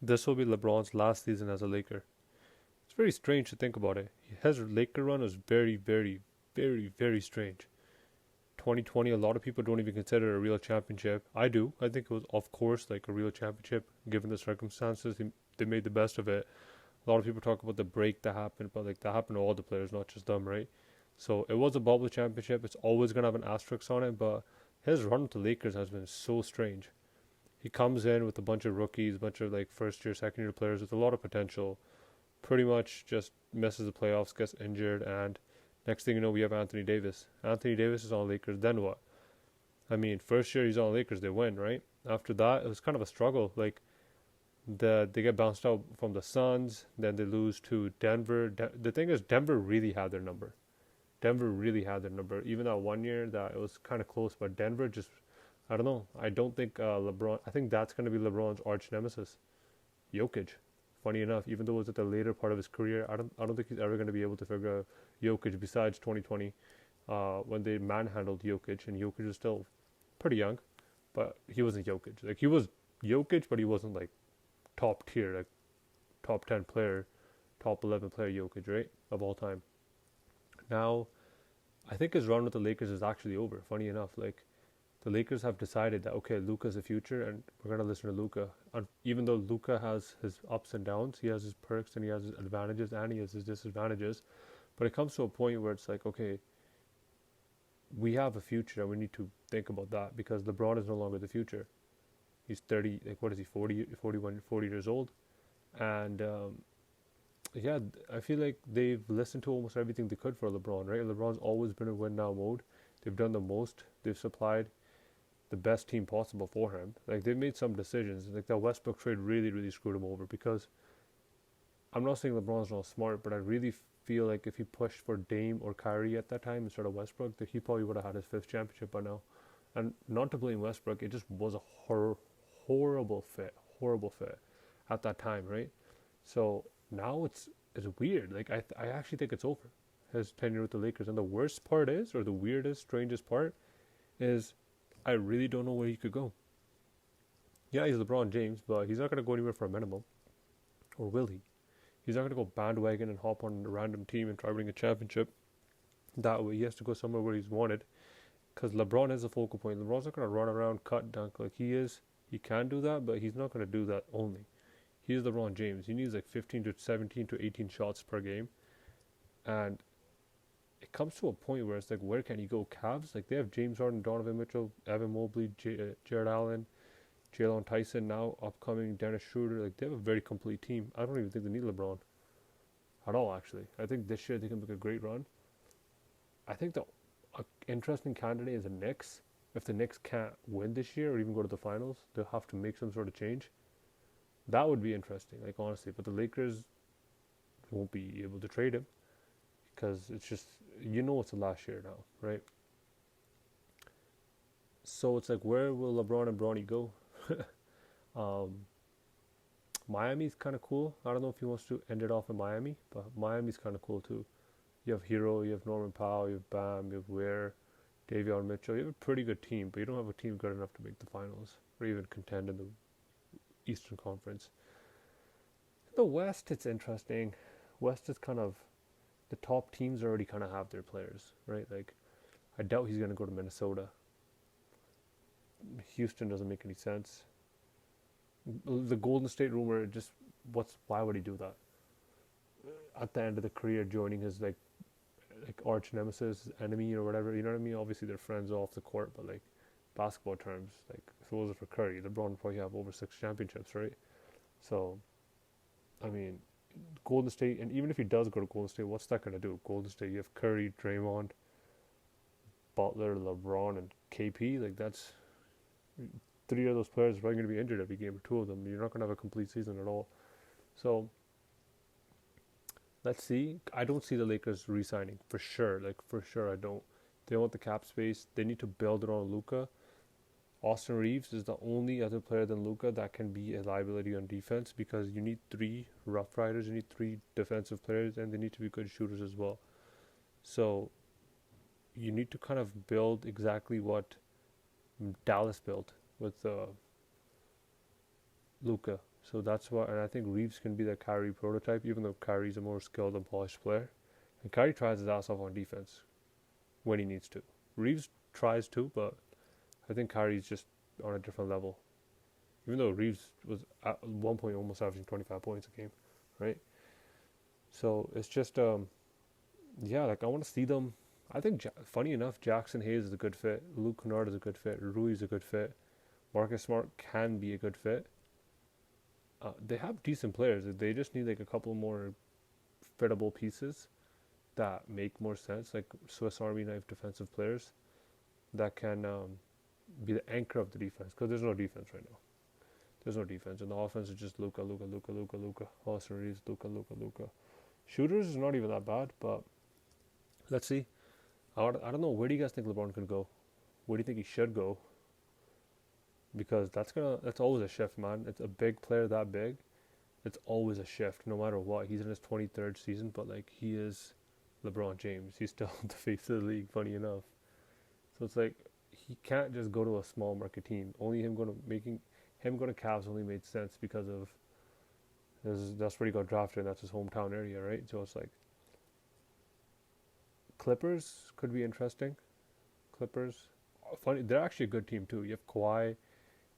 this will be LeBron's last season as a Laker. It's very strange to think about it. His Laker run was very, very, very, very strange. 2020, a lot of people don't even consider it a real championship. I do. I think it was, of course, like a real championship given the circumstances. They made the best of it. A lot of people talk about the break that happened, but like that happened to all the players, not just them, right? So it was a bubble championship. It's always gonna have an asterisk on it, but his run with the Lakers has been so strange. He comes in with a bunch of rookies, a bunch of like first year, second year players with a lot of potential. Pretty much just misses the playoffs, gets injured, and next thing you know, we have Anthony Davis. Anthony Davis is on Lakers. Then what? I mean, first year he's on Lakers, they win, right? After that, it was kind of a struggle. Like they get bounced out from the Suns, then they lose to Denver. The thing is, Denver really had their number. Denver really had their number. Even that one year that it was kind of close, but Denver just, I don't know. I don't think LeBron. I think that's going to be LeBron's arch nemesis, Jokic. Funny enough, even though it was at the later part of his career, I don't think he's ever going to be able to figure out Jokic besides 2020, when they manhandled Jokic, and Jokic was still pretty young, but he wasn't Jokic. Like he was Jokic, but he wasn't like top tier, like top 10 player, top 11 player Jokic, right, of all time. Now, I think his run with the Lakers is actually over. Funny enough, like the Lakers have decided that okay, Luka's the future, and we're gonna listen to Luka. And even though Luka has his ups and downs, he has his perks and he has his advantages and he has his disadvantages. But it comes to a point where it's like, okay, we have a future and we need to think about that because LeBron is no longer the future. He's 30, like what is he, 40, 41, 40 years old. And yeah, I feel like they've listened to almost everything they could for LeBron, right? LeBron's always been in win now mode. They've done the most. They've supplied the best team possible for him. Like they've made some decisions. Like that Westbrook trade really, really screwed him over because I'm not saying LeBron's not smart, but I really feel like if he pushed for Dame or Kyrie at that time instead of Westbrook, that he probably would have had his fifth championship by now. And not to blame Westbrook, it just was a horrible fit at that time, right? So now it's weird. Like I actually think it's over, his tenure with the Lakers. And the worst part is, or the weirdest, strangest part is, I really don't know where he could go. Yeah, he's LeBron James, but he's not going to go anywhere for a minimum. Or will he? He's not going to go bandwagon and hop on a random team and try to win a championship. That way, he has to go somewhere where he's wanted. Because LeBron is the focal point. LeBron's not going to run around, cut, dunk like he is. He can do that, but he's not going to do that only. He's LeBron James. He needs like 15 to 17 to 18 shots per game. And it comes to a point where it's like, where can he go? Cavs, like they have James Harden, Donovan Mitchell, Evan Mobley, Jared Allen, Jalen Tyson, now upcoming Dennis Schroeder. Like they have a very complete team. I don't even think they need LeBron at all. Actually, I think this year they can make a great run. I think the interesting candidate is the Knicks. If the Knicks can't win this year or even go to the finals, they'll have to make some sort of change. That would be interesting, like honestly. But the Lakers won't be able to trade him because it's just, it's the last year now, right? So it's like, where will LeBron and Bronny go? um, Miami's kind of cool. I don't know if he wants to end it off in Miami, but Miami's kind of cool too. You have Hero, you have Norman Powell, you have Bam, you have Ware, Davion Mitchell. You have a pretty good team, but you don't have a team good enough to make the finals or even contend in the Eastern Conference. The West, it's interesting. West is kind of, the top teams already kind of have their players, right? Like, I doubt he's going to go to Minnesota. Houston doesn't make any sense. The Golden State rumor, why would he do that? At the end of the career, joining his like arch nemesis, enemy or whatever, you know what I mean? Obviously they're friends off the court, but like basketball terms, like if it wasn't for Curry, LeBron would probably have over 6 championships, right? So, I mean, Golden State, and even if he does go to Golden State, what's that going to do? Golden State, you have Curry, Draymond, Butler, LeBron, and KP. Like that's 3 of those players are probably going to be injured every game, or 2 of them. You're not going to have a complete season at all. So let's see. I don't see the Lakers re-signing for sure. Like for sure, I don't. They want the cap space. They need to build it on Luka. Austin Reeves is the only other player than Luka that can be a liability on defense because you need 3 rough riders, you need 3 defensive players, and they need to be good shooters as well. So you need to kind of build exactly what Dallas built with Luka. So that's why, and I think Reeves can be the Kyrie prototype, even though Kyrie's a more skilled and polished player. And Kyrie tries his ass off on defense when he needs to. Reeves tries to, but I think Kyrie's just on a different level. Even though Reeves was at one point almost averaging 25 points a game, right? So it's just, yeah, like I want to see them. I think, funny enough, Jackson Hayes is a good fit. Luke Kennard is a good fit. Rui is a good fit. Marcus Smart can be a good fit. They have decent players. They just need like a couple more fittable pieces that make more sense, like Swiss Army knife defensive players that can be the anchor of the defense. Because there's no defense right now. There's no defense, and the offense is just Luka. Austin Reeves, Luka. Shooters is not even that bad, but let's see. I don't know. Where do you guys think LeBron could go? Where do you think he should go? Because that's always a shift, man. It's a big player that big. It's always a shift, no matter what. He's in his 23rd season, but like he is LeBron James. He's still the face of the league, funny enough. So it's like he can't just go to a small market team. Only him going to Cavs only made sense because of that's where he got drafted. And that's his hometown area, right? So it's like Clippers could be interesting. Clippers, funny. They're actually a good team too. You have Kawhi,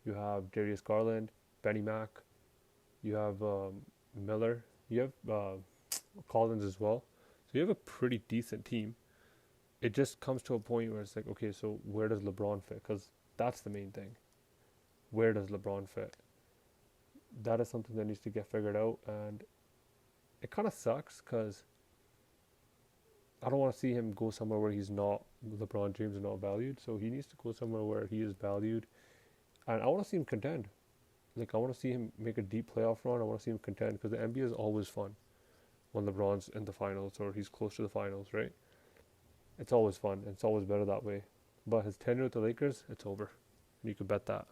you have Darius Garland, Benny Mack, you have Miller, you have Collins as well. So you have a pretty decent team. It just comes to a point where it's like, okay, so where does LeBron fit? Because that's the main thing. Where does LeBron fit? That is something that needs to get figured out, and it kind of sucks because I don't want to see him go somewhere where he's not LeBron James is not valued. So he needs to go somewhere where he is valued, and I want to see him contend. Like I want to see him make a deep playoff run. I want to see him contend because the NBA is always fun when LeBron's in the finals or he's close to the finals, right? It's always fun. It's always better that way. But his tenure with the Lakers, it's over. You could bet that.